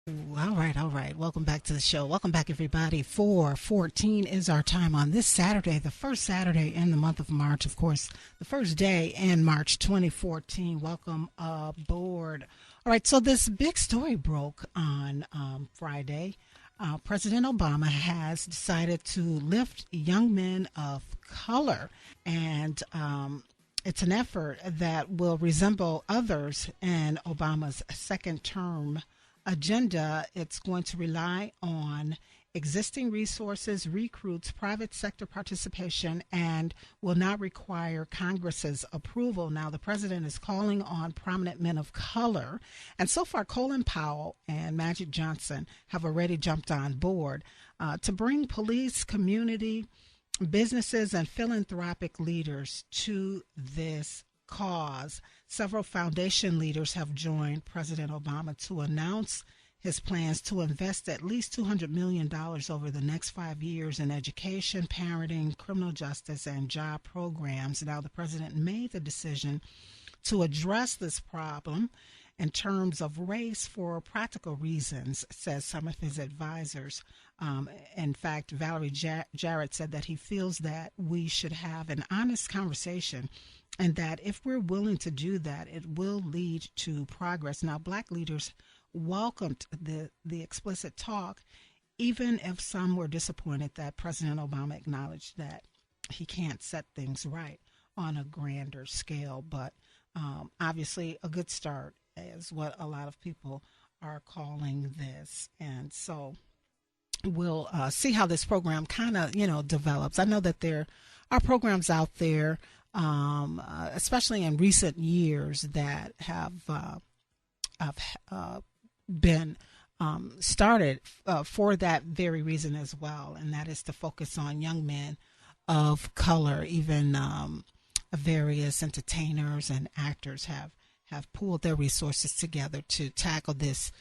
All right, all right. Welcome back to the show. Welcome back, everybody. 4:14 is our time on this Saturday, the first Saturday in the month of March, of course, the first day in March 2014. Welcome aboard. All right, so this big story broke on Friday. President Obama has decided to lift young men of color, and it's an effort that will resemble others in Obama's second term agenda. It's going to rely on existing resources, recruits, private sector participation, and will not require Congress's approval. Now, the president is calling on prominent men of color, and so far, Colin Powell and Magic Johnson have already jumped on board to bring police, community, businesses, and philanthropic leaders to this cause. Several foundation leaders have joined President Obama to announce his plans to invest at least $200 million over the next 5 years in education, parenting, criminal justice, and job programs. Now, the president made the decision to address this problem in terms of race for practical reasons, says some of his advisors. In fact, Valerie Jarrett said that he feels that we should have an honest conversation and that if we're willing to do that, it will lead to progress. Now, black leaders welcomed the explicit talk, even if some were disappointed that President Obama acknowledged that he can't set things right on a grander scale. But obviously, a good start is what a lot of people are calling this. And so we'll see how this program kind of, develops. I know that there are programs out there, especially in recent years, that have been started for that very reason as well, and that is to focus on young men of color. Even various entertainers and actors have pooled their resources together to tackle this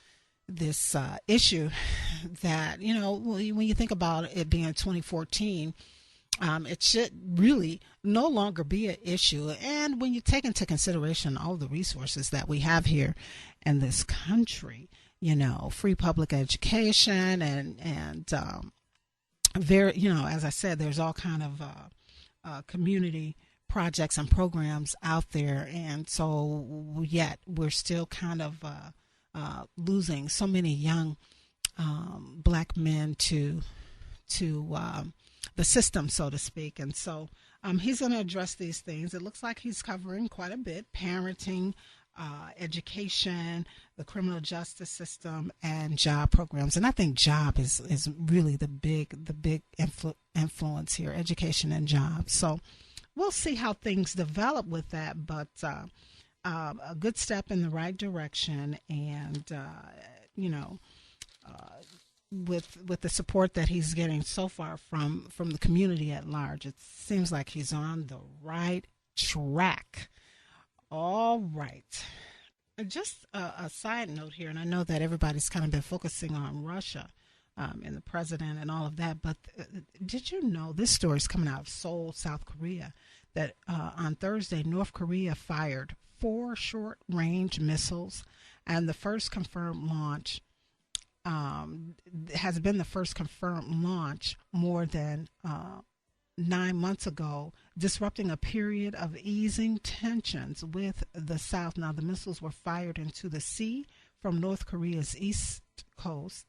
issue that, when you think about it being 2014, it should really no longer be an issue. And when you take into consideration all the resources that we have here in this country, free public education and very, as I said, there's all kind of community projects and programs out there. And so yet we're still kind of losing so many young black men to the system, so to speak. And so he's going to address these things. It looks like he's covering quite a bit: parenting, education, the criminal justice system, and job programs. And I think job is really the big influence here: education and jobs. So we'll see how things develop with that, but a good step in the right direction. And with the support that he's getting so far from the community at large, it seems like he's on the right track. All right. Just a side note here, and I know that everybody's kind of been focusing on Russia and the president and all of that, but did you know, this story is coming out of Seoul, South Korea, that on Thursday, North Korea fired 4 short-range missiles, and the first confirmed launch has been the first confirmed launch more than 9 months ago, disrupting a period of easing tensions with the South. Now, the missiles were fired into the sea from North Korea's east coast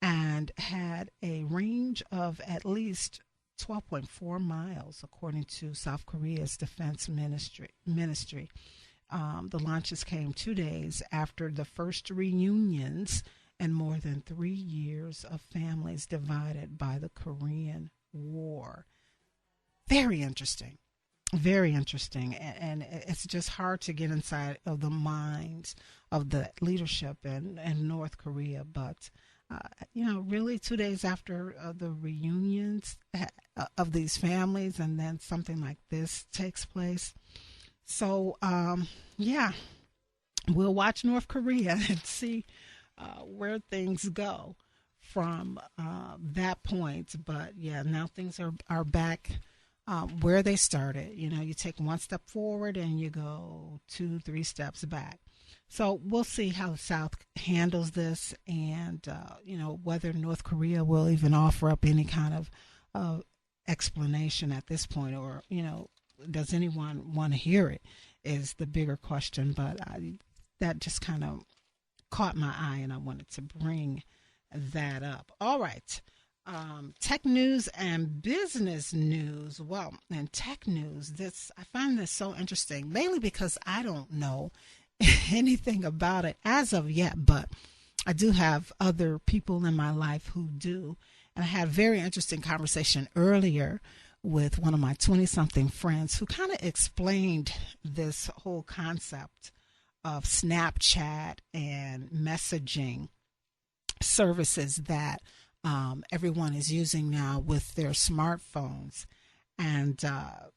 and had a range of at least 12.4 miles, according to South Korea's defense ministry. The launches came 2 days after the first reunions in more than 3 years of families divided by the Korean War. Very interesting. Very interesting. And it's just hard to get inside of the minds of the leadership in North Korea. But, really 2 days after the reunions of these families, and then something like this takes place. So, we'll watch North Korea and see where things go from that point. But, now things are back where they started. You take one step forward and you go 2-3 steps back. So we'll see how the South handles this, and whether North Korea will even offer up any kind of uh, explanation at this point, or does anyone want to hear it? Is the bigger question. But that just kind of caught my eye, and I wanted to bring that up. All right. Tech news and business news. Well, in tech news, I find this so interesting, mainly because I don't know anything about it as of yet, but I do have other people in my life who do. And I had a very interesting conversation earlier with one of my 20-something friends who kind of explained this whole concept of Snapchat and messaging services that everyone is using now with their smartphones. And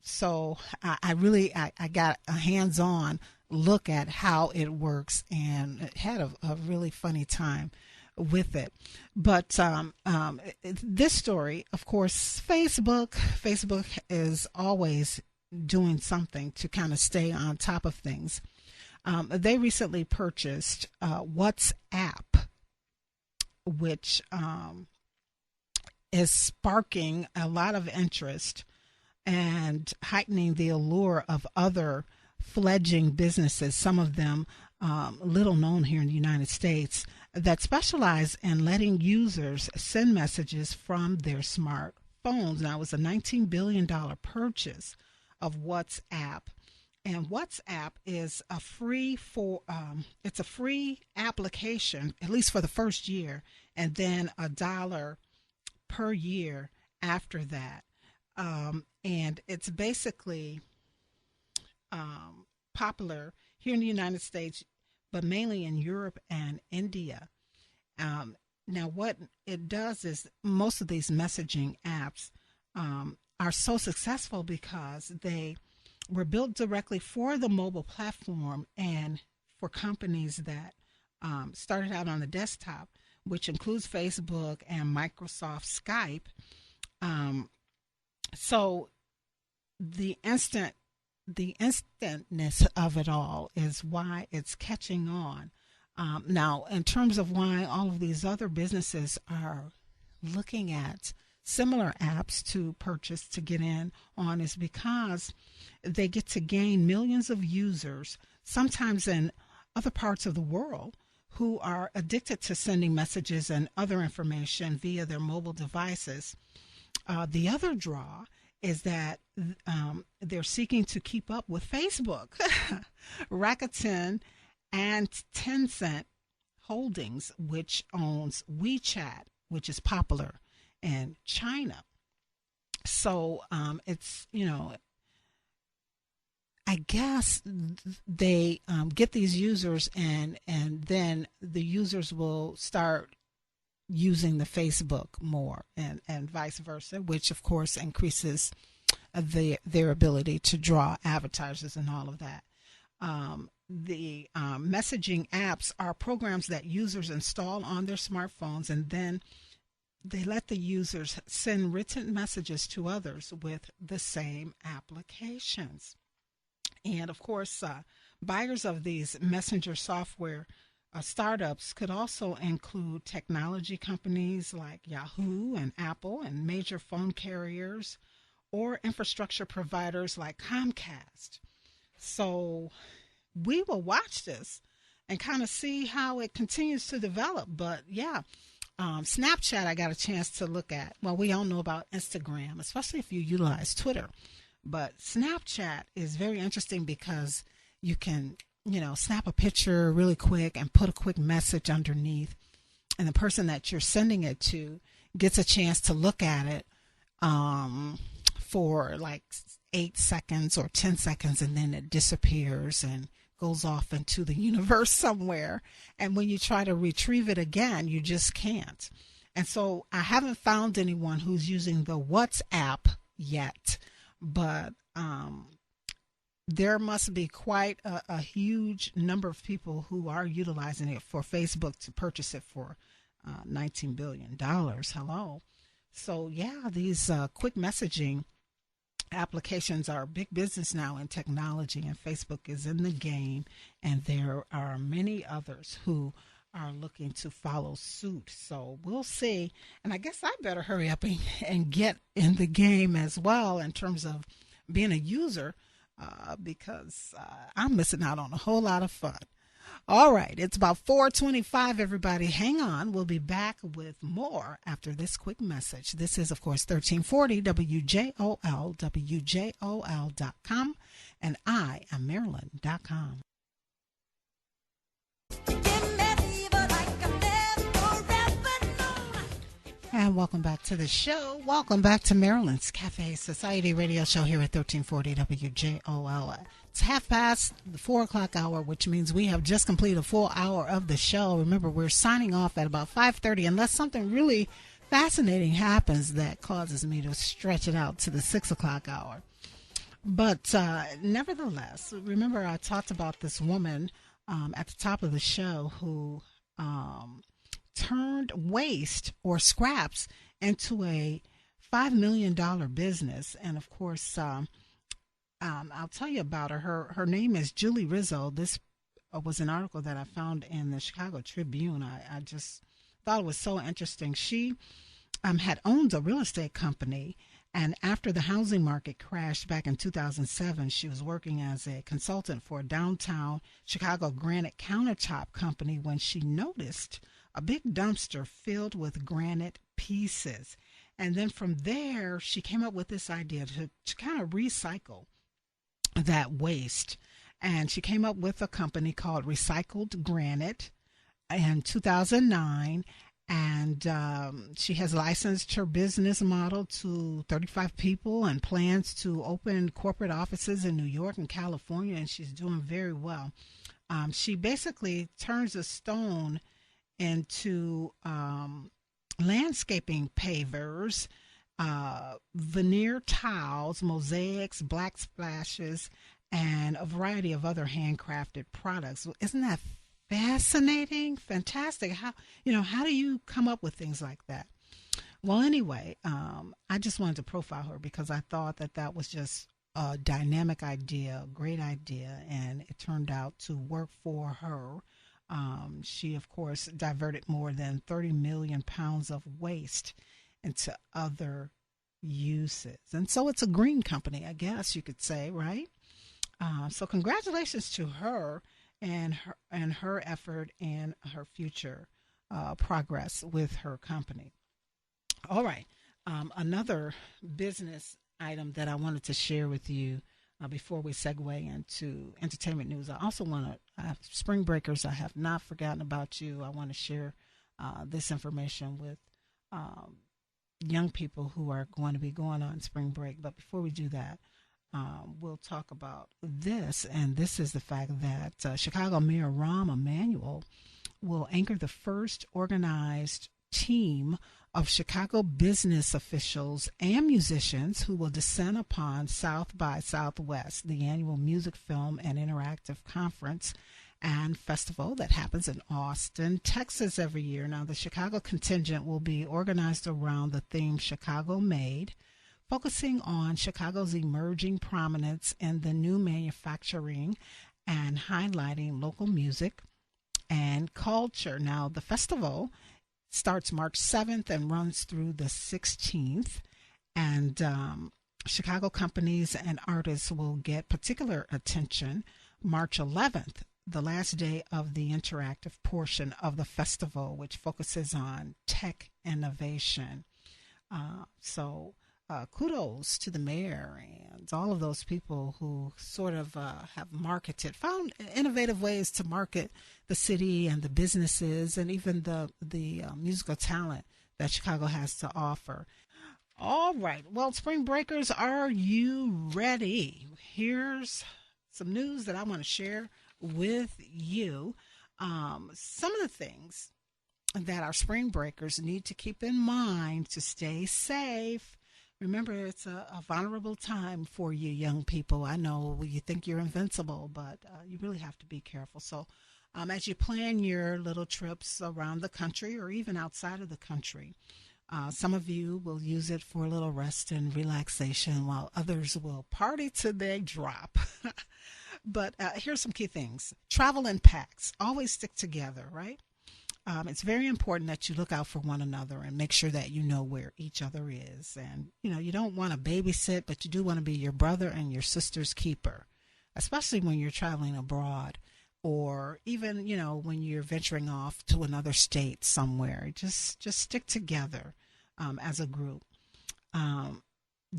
so I got a hands-on look at how it works, and had a really funny time with it. But this story, of course, Facebook is always doing something to kind of stay on top of things. They recently purchased WhatsApp, which is sparking a lot of interest and heightening the allure of other fledgling businesses, some of them little known here in the United States, that specialize in letting users send messages from their smartphones. Now, it was a $19 billion purchase of WhatsApp. And WhatsApp is it's a free application, at least for the first year, and then $1 per year after that. And it's basically popular here in the United States, but mainly in Europe and India. Now, what it does is most of these messaging apps are so successful because they were built directly for the mobile platform and for companies that started out on the desktop, which includes Facebook and Microsoft Skype. So the instantness of it all is why it's catching on. Now, in terms of why all of these other businesses are looking at similar apps to purchase to get in on, is because they get to gain millions of users, sometimes in other parts of the world, who are addicted to sending messages and other information via their mobile devices. The other draw is that they're seeking to keep up with Facebook. Rakuten and Tencent Holdings, which owns WeChat, which is popular in China. So it's, I guess they get these users, and then the users will start using the Facebook more, and vice versa, which of course increases their ability to draw advertisers and all of that. The messaging apps are programs that users install on their smartphones, and then they let the users send written messages to others with the same applications. And of course, buyers of these messenger software startups could also include technology companies like Yahoo and Apple, and major phone carriers, or infrastructure providers like Comcast. So we will watch this and kind of see how it continues to develop. But Snapchat, I got a chance to look at. Well, we all know about Instagram, especially if you utilize Twitter. But Snapchat is very interesting because you can, snap a picture really quick and put a quick message underneath, and the person that you're sending it to gets a chance to look at it for like 8 seconds or 10 seconds, and then it disappears and goes off into the universe somewhere. And when you try to retrieve it again, you just can't. And so I haven't found anyone who's using the WhatsApp yet, but there must be quite a huge number of people who are utilizing it for Facebook to purchase it for $19 billion. Hello. So, these quick messaging applications are big business now in technology, and Facebook is in the game, and there are many others who are looking to follow suit. So we'll see. And I guess I better hurry up and get in the game as well in terms of being a user because I'm missing out on a whole lot of fun. All right, it's about 4:25, everybody. Hang on. We'll be back with more after this quick message. This is, of course, 1340 WJOL, WJOL.com, and I am Marilyn.com. And welcome back to the show. Welcome back to Maryland's Cafe Society radio show here at 1340 WJOL. It's half past the 4 o'clock hour, which means we have just completed a full hour of the show. Remember, we're signing off at about 5:30 unless something really fascinating happens that causes me to stretch it out to the 6 o'clock hour. But nevertheless, remember I talked about this woman at the top of the show who turned waste or scraps into a $5 million business. And of course, I'll tell you about her. Her name is Julie Rizzo. This was an article that I found in the Chicago Tribune. I just thought it was so interesting. She had owned a real estate company, and after the housing market crashed back in 2007, she was working as a consultant for a downtown Chicago granite countertop company when she noticed a big dumpster filled with granite pieces. And then from there, she came up with this idea to kind of recycle that waste. And she came up with a company called Recycled Granite in 2009. And she has licensed her business model to 35 people and plans to open corporate offices in New York and California. And she's doing very well. She basically turns a stone into landscaping pavers, veneer tiles, mosaics, black splashes, and a variety of other handcrafted products. Isn't that fascinating? Fantastic. How do you come up with things like that? Well, anyway, I just wanted to profile her because I thought that was just a dynamic idea, a great idea, and it turned out to work for her. She, of course, diverted more than 30 million pounds of waste into other uses. And so it's a green company, I guess you could say, right? So congratulations to her and her effort and her future progress with her company. All right. Another business item that I wanted to share with you before we segue into entertainment news. I also want to, spring breakers, I have not forgotten about you. I want to share this information with young people who are going to be going on spring break. But before we do that, we'll talk about this. And this is the fact that Chicago Mayor Rahm Emanuel will anchor the first organized team of Chicago business officials and musicians who will descend upon South by Southwest, the annual music, film, and interactive conference and festival that happens in Austin, Texas every year. Now, the Chicago contingent will be organized around the theme Chicago Made, focusing on Chicago's emerging prominence in the new manufacturing and highlighting local music and culture. Now, the festival starts March 7th and runs through the 16th. And Chicago companies and artists will get particular attention March 11th, the last day of the interactive portion of the festival, which focuses on tech innovation. So kudos to the mayor and all of those people who sort of have found innovative ways to market the city and the businesses and even the musical talent that Chicago has to offer. All right. Well, spring breakers, are you ready? Here's some news that I want to share with you. Some of the things that our spring breakers need to keep in mind to stay safe. Remember, it's a vulnerable time for you young people. I know you think you're invincible, but you really have to be careful. So as you plan your little trips around the country or even outside of the country, Some of you will use it for a little rest and relaxation, while others will party till they drop. But here's some key things. Travel in packs. Always stick together, right? It's very important that you look out for one another and make sure that you know where each other is. And, you don't want to babysit, but you do want to be your brother and your sister's keeper, especially when you're traveling abroad or even, when you're venturing off to another state somewhere. Just stick together as a group.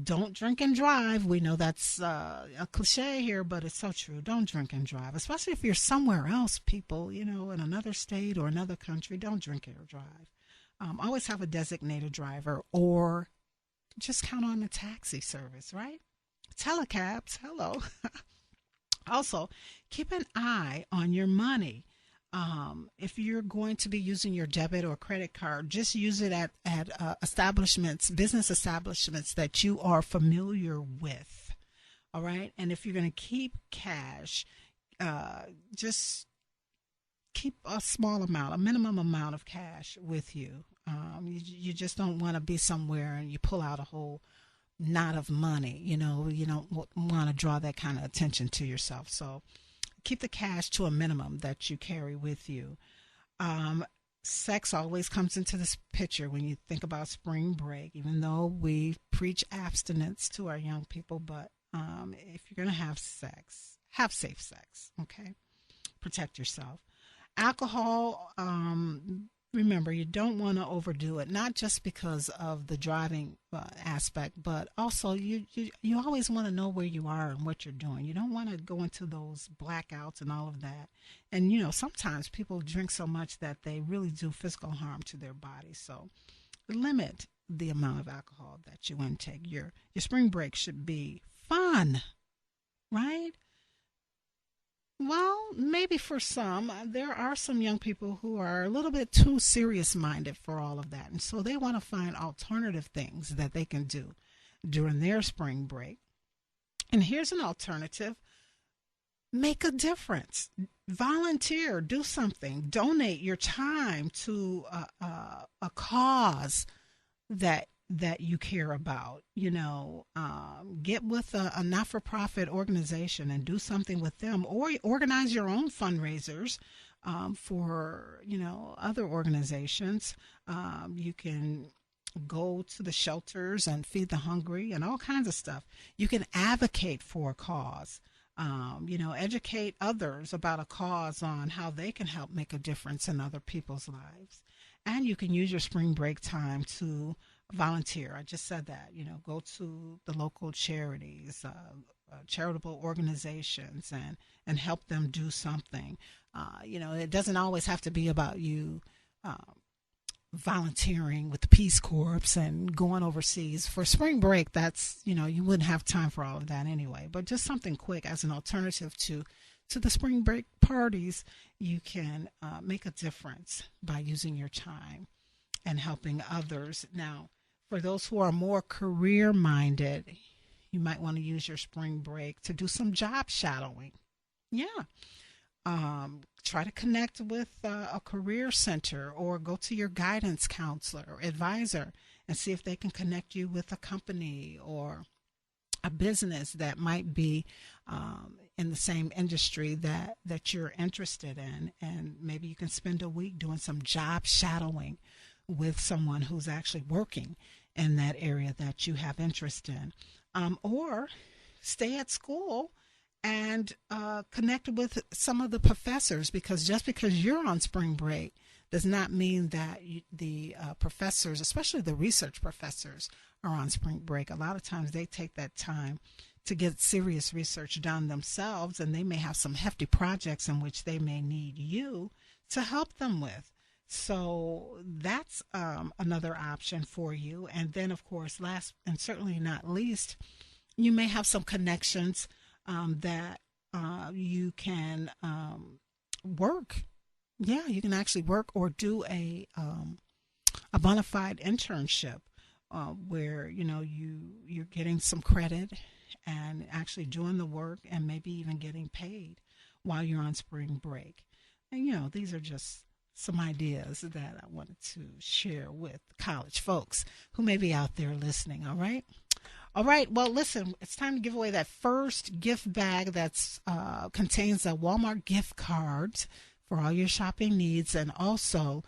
Don't drink and drive. We know that's a cliche here, but it's so true. Don't drink and drive, especially if you're somewhere else, people, in another state or another country. Don't drink or drive. Always have a designated driver or just count on the taxi service, right? Telecabs, hello. Also, keep an eye on your money. If you're going to be using your debit or credit card, just use it at business establishments that you are familiar with. All right. And if you're going to keep cash, just keep a small amount, a minimum amount of cash with you. You just don't want to be somewhere and you pull out a whole knot of money. You don't want to draw that kind of attention to yourself. So keep the cash to a minimum that you carry with you. Sex always comes into this picture when you think about spring break, even though we preach abstinence to our young people. But if you're going to have sex, have safe sex, okay? Protect yourself. Alcohol, remember, you don't want to overdo it, not just because of the driving aspect, but also you always want to know where you are and what you're doing. You don't want to go into those blackouts and all of that. And, sometimes people drink so much that they really do physical harm to their body. So limit the amount of alcohol that you intake. Your spring break should be fun, right? Well, maybe for some, there are some young people who are a little bit too serious-minded for all of that. And so they want to find alternative things that they can do during their spring break. And here's an alternative. Make a difference. Volunteer. Do something. Donate your time to a cause that you care about. Get with a not-for-profit organization and do something with them, or organize your own fundraisers for other organizations. You can go to the shelters and feed the hungry and all kinds of stuff. You can advocate for a cause. Educate others about a cause on how they can help make a difference in other people's lives. And you can use your spring break time to volunteer. I just said that. Go to the local charities, charitable organizations, and help them do something. It doesn't always have to be about you volunteering with the Peace Corps and going overseas. For spring break, that's, you wouldn't have time for all of that anyway. But just something quick as an alternative to the spring break parties, you can make a difference by using your time and helping others. Now, for those who are more career-minded, you might want to use your spring break to do some job shadowing. Yeah. Try to connect with a career center or go to your guidance counselor or advisor and see if they can connect you with a company or a business that might be in the same industry that you're interested in. And maybe you can spend a week doing some job shadowing with someone who's actually working in that area that you have interest in. Or stay at school and connect with some of the professors, because just because you're on spring break does not mean that the professors, especially the research professors, are on spring break. A lot of times they take that time to get serious research done themselves, and they may have some hefty projects in which they may need you to help them with. So that's another option for you. And then, of course, last and certainly not least, you may have some connections that you can work. Yeah, you can actually work or do a bona fide internship where you're getting some credit and actually doing the work and maybe even getting paid while you're on spring break. And these are just some ideas that I wanted to share with college folks who may be out there listening. All right. All right. Well, listen, it's time to give away that first gift bag that's contains a Walmart gift card for all your shopping needs, and also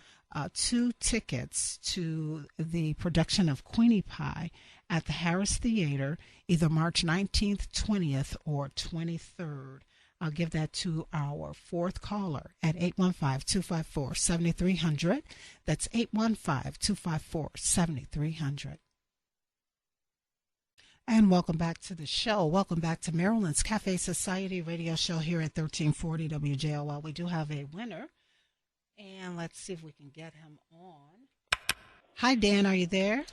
2 tickets to the production of Queenie Pie at the Harris Theater, either March 19th, 20th, or 23rd. I'll give that to our 4th caller at 815-254-7300. That's 815-254-7300. And welcome back to the show. Welcome back to Maryland's Cafe Society radio show here at 1340 WJOL. We do have a winner, and let's see if we can get him on. Hi, Dan. Are you there?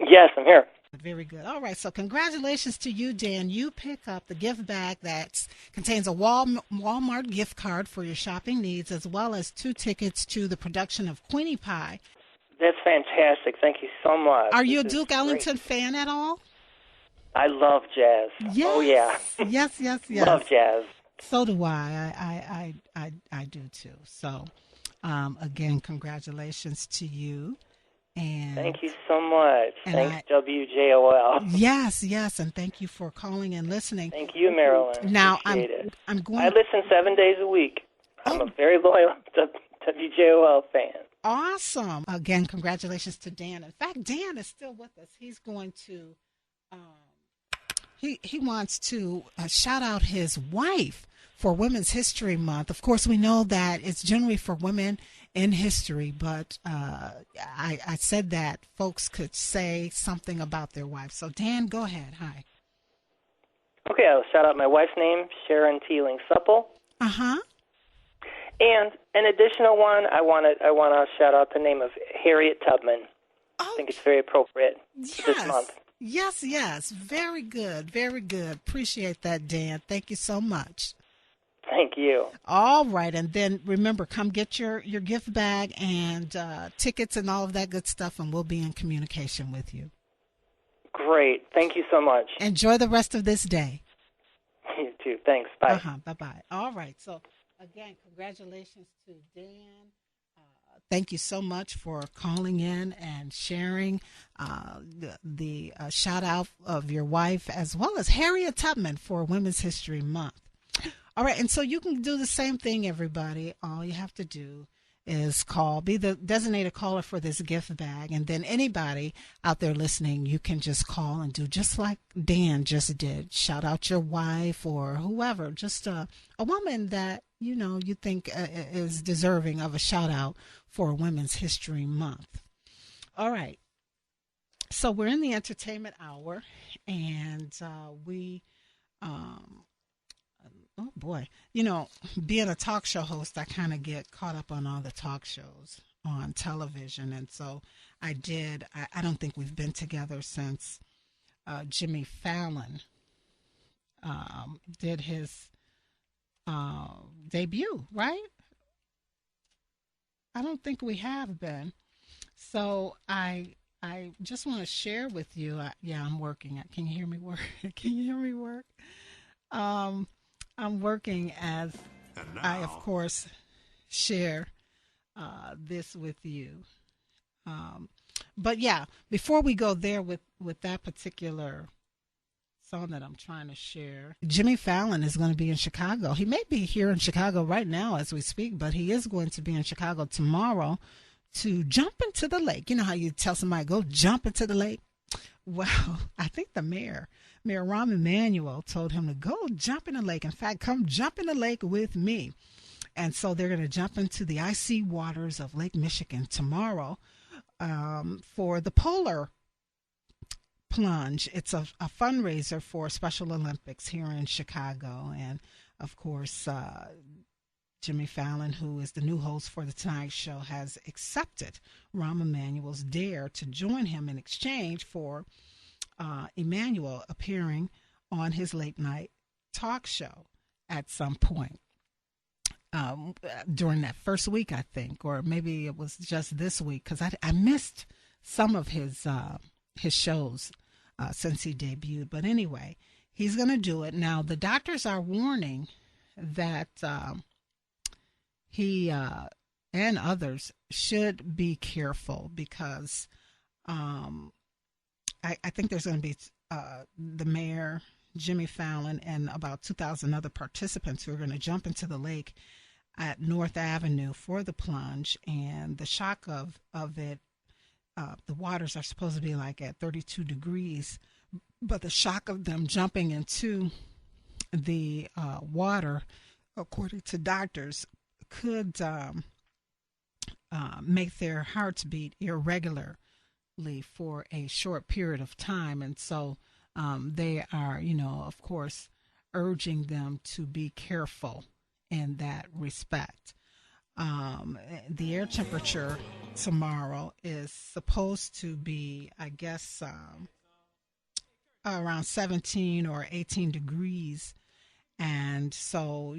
Yes, I'm here. Very good. All right. So congratulations to you, Dan. You pick up the gift bag that contains a Walmart gift card for your shopping needs, as well as 2 tickets to the production of Queenie Pie. That's fantastic. Thank you so much. Are you a Duke Ellington fan at all? I love jazz. Yes. Oh, yeah. Yes. Love jazz. So do I. I do too. So, again, congratulations to you. And thank you so much. Thanks, WJOL. Yes, and thank you for calling and listening. Thank you, Marilyn. Now, Appreciate it. I'm going. I listen 7 days a week. I'm a very loyal WJOL fan. Awesome. Again, congratulations to Dan. In fact, Dan is still with us. He's going to. He wants to shout out his wife for Women's History Month. Of course, we know that it's generally for women in history, but I said that folks could say something about their wife. So, Dan, go ahead. Hi. Okay, I'll shout out my wife's name, Sharon Teeling Supple. Uh-huh. And an additional one, I want to shout out the name of Harriet Tubman. Oh, I think it's very appropriate this month. Yes. Very good. Appreciate that, Dan. Thank you so much. Thank you. All right. And then remember, come get your gift bag and tickets and all of that good stuff, and we'll be in communication with you. Great. Thank you so much. Enjoy the rest of this day. You too. Thanks. Bye. Bye-bye. All right. So, again, congratulations to Dan. Thank you so much for calling in and sharing the shout out of your wife, as well as Harriet Tubman for Women's History Month. All right, and so you can do the same thing, everybody. All you have to do is be the designated caller for this gift bag, and then anybody out there listening, you can just call and do just like Dan just did. Shout out your wife or whoever, just a woman that you think is deserving of a shout out for Women's History Month. All right, so we're in the entertainment hour, and we. Oh boy, being a talk show host, I kind of get caught up on all the talk shows on television. And so I don't think we've been together since Jimmy Fallon did his debut, right? I don't think we have been. So I just want to share with you. I'm working. Can you hear me work? Can you hear me work? I'm working as I, of course, share this with you. But yeah, before we go there with that particular song that I'm trying to share, Jimmy Fallon is going to be in Chicago. He may be here in Chicago right now as we speak, but he is going to be in Chicago tomorrow to jump into the lake. You know how you tell somebody, go jump into the lake? Well, I think the Mayor Rahm Emanuel told him to go jump in the lake. In fact, come jump in the lake with me. And so they're going to jump into the icy waters of Lake Michigan tomorrow for the Polar Plunge. It's a fundraiser for Special Olympics here in Chicago. And, of course, Jimmy Fallon, who is the new host for The Tonight Show, has accepted Rahm Emanuel's dare to join him in exchange for Emanuel appearing on his late night talk show at some point during that first week, I think, or maybe it was just this week, because I missed some of his shows since he debuted. But anyway, he's going to do it. Now, the doctors are warning that he and others should be careful because I think there's going to be the mayor, Jimmy Fallon, and about 2,000 other participants who are going to jump into the lake at North Avenue for the plunge. And the shock of it, the waters are supposed to be like at 32 degrees, but the shock of them jumping into the water, according to doctors, could make their hearts beat irregularly for a short period of time. And so they are, of course, urging them to be careful in that respect. The air temperature tomorrow is supposed to be, I guess, around 17 or 18 degrees. And so,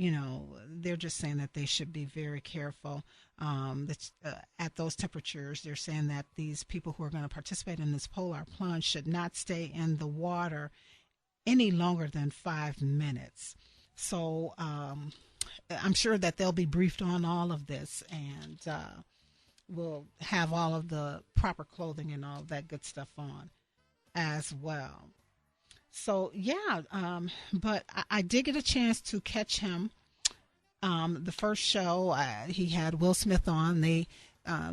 they're just saying that they should be very careful. At those temperatures, they're saying that these people who are going to participate in this polar plunge should not stay in the water any longer than 5 minutes. So I'm sure that they'll be briefed on all of this, and we'll have all of the proper clothing and all of that good stuff on as well. So, yeah, but I did get a chance to catch him. The first show, he had Will Smith on. They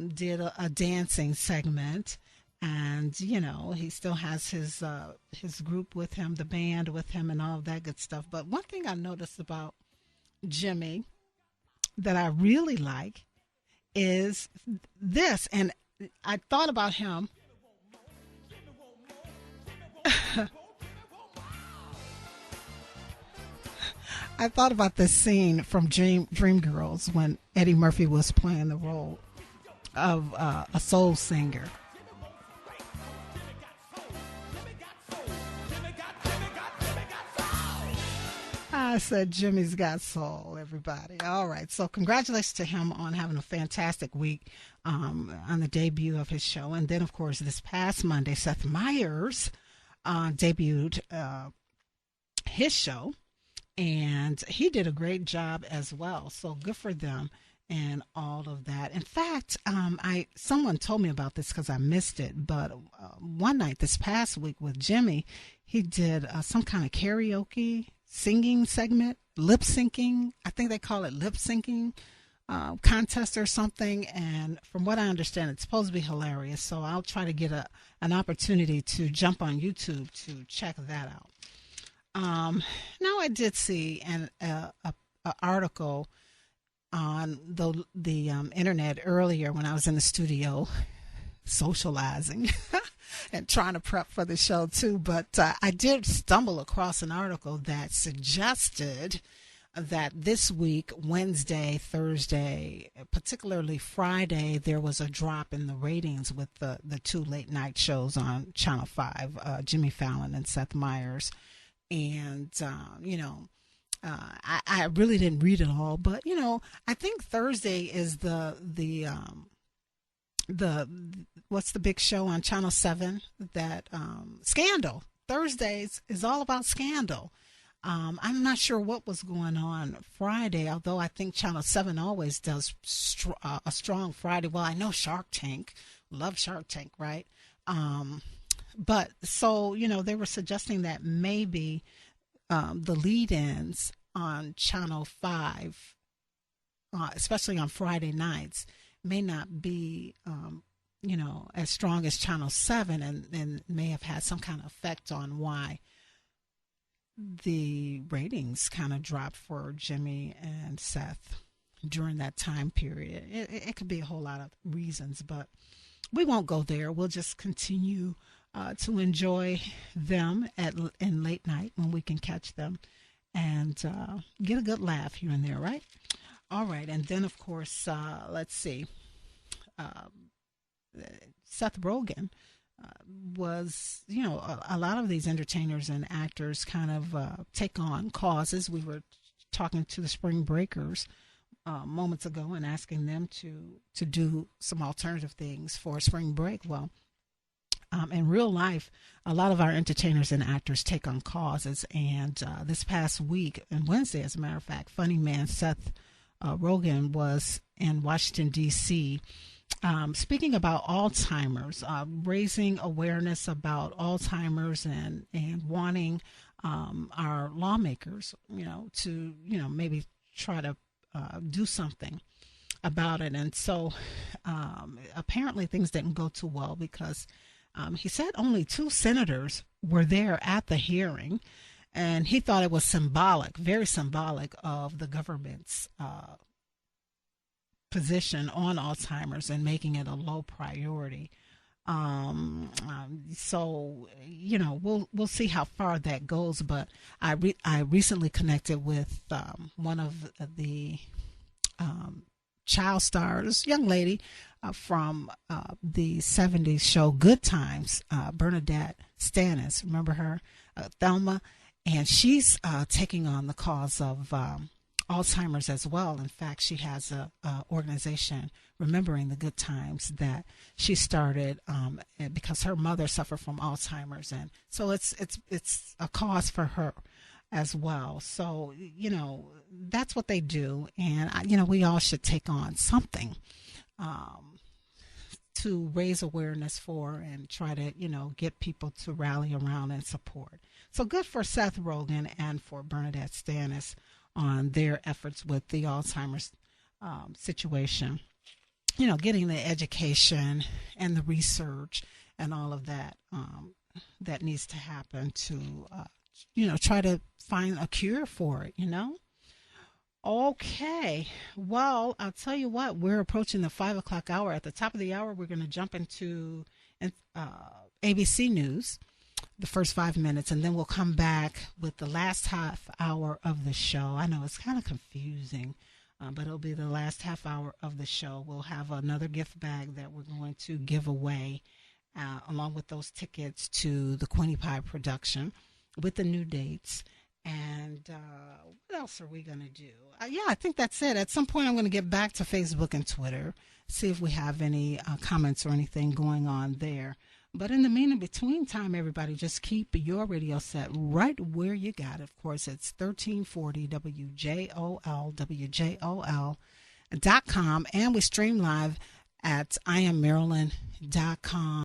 did a dancing segment, and, he still has his group with him, the band with him, and all of that good stuff. But one thing I noticed about Jimmy that I really like is this, and I thought about him. I thought about this scene from Dreamgirls when Eddie Murphy was playing the role of a soul singer. I said Jimmy's got soul, everybody. All right, so congratulations to him on having a fantastic week on the debut of his show. And then, of course, this past Monday, Seth Meyers debuted his show. And he did a great job as well. So good for them and all of that. In fact, someone told me about this because I missed it. But one night this past week with Jimmy, he did some kind of karaoke singing segment, lip syncing. I think they call it lip syncing contest or something. And from what I understand, it's supposed to be hilarious. So I'll try to get an opportunity to jump on YouTube to check that out. Now I did see an article on the internet earlier when I was in the studio socializing and trying to prep for the show too. But I did stumble across an article that suggested that this week, Wednesday, Thursday, particularly Friday, there was a drop in the ratings with the two late night shows on Channel 5, Jimmy Fallon and Seth Meyers. And, I really didn't read it all, but, I think Thursday is the what's the big show on Channel 7 that, Scandal. Thursdays is all about Scandal. I'm not sure what was going on Friday, although I think Channel 7 always does a strong Friday. Well, I know Shark Tank, love Shark Tank, right? But so, they were suggesting that maybe the lead-ins on Channel 5, especially on Friday nights, may not be, as strong as Channel 7 and may have had some kind of effect on why the ratings kind of dropped for Jimmy and Seth during that time period. It could be a whole lot of reasons, but we won't go there. We'll just continue to enjoy them in late night when we can catch them and get a good laugh here and there, right? All right, and then, of course, let's see. Seth Rogen was, a lot of these entertainers and actors kind of take on causes. We were talking to the Spring Breakers moments ago and asking them to do some alternative things for spring break. Well, in real life, a lot of our entertainers and actors take on causes. And this past week, and Wednesday, as a matter of fact, funny man Seth Rogan was in Washington, D.C., speaking about Alzheimer's, raising awareness about Alzheimer's and wanting our lawmakers, to, maybe try to do something about it. And so apparently things didn't go too well because he said only 2 senators were there at the hearing. And he thought it was symbolic, very symbolic of the government's position on Alzheimer's and making it a low priority. So we'll see how far that goes. But I recently connected with one of the child stars, young lady from the 70s show Good Times, Bernadette Stannis. Remember her, Thelma? And she's taking on the cause of Alzheimer's as well. In fact, she has a organization, Remembering the Good Times, that she started because her mother suffered from Alzheimer's, and so it's a cause for her as well. So that's what they do, and we all should take on something to raise awareness for and try to get people to rally around and support. So good for Seth Rogen and for Bernadette Stannis on their efforts with the Alzheimer's situation. Getting the education and the research and all of that that needs to happen to try to find a cure for it. Okay, well, I'll tell you what, we're approaching the 5 o'clock hour. At the top of the hour, we're going to jump into ABC News, the first 5 minutes, and then we'll come back with the last half hour of the show. I know it's kind of confusing, but it'll be the last half hour of the show. We'll have another gift bag that we're going to give away, along with those tickets to the Queenie Pie production with the new dates. And what else are we going to do? I think that's it. At some point, I'm going to get back to Facebook and Twitter, see if we have any comments or anything going on there. But in the between time, everybody, just keep your radio set right where you got it. Of course, it's 1340 WJOL, WJOL.com. And we stream live at IamMarilyn.com.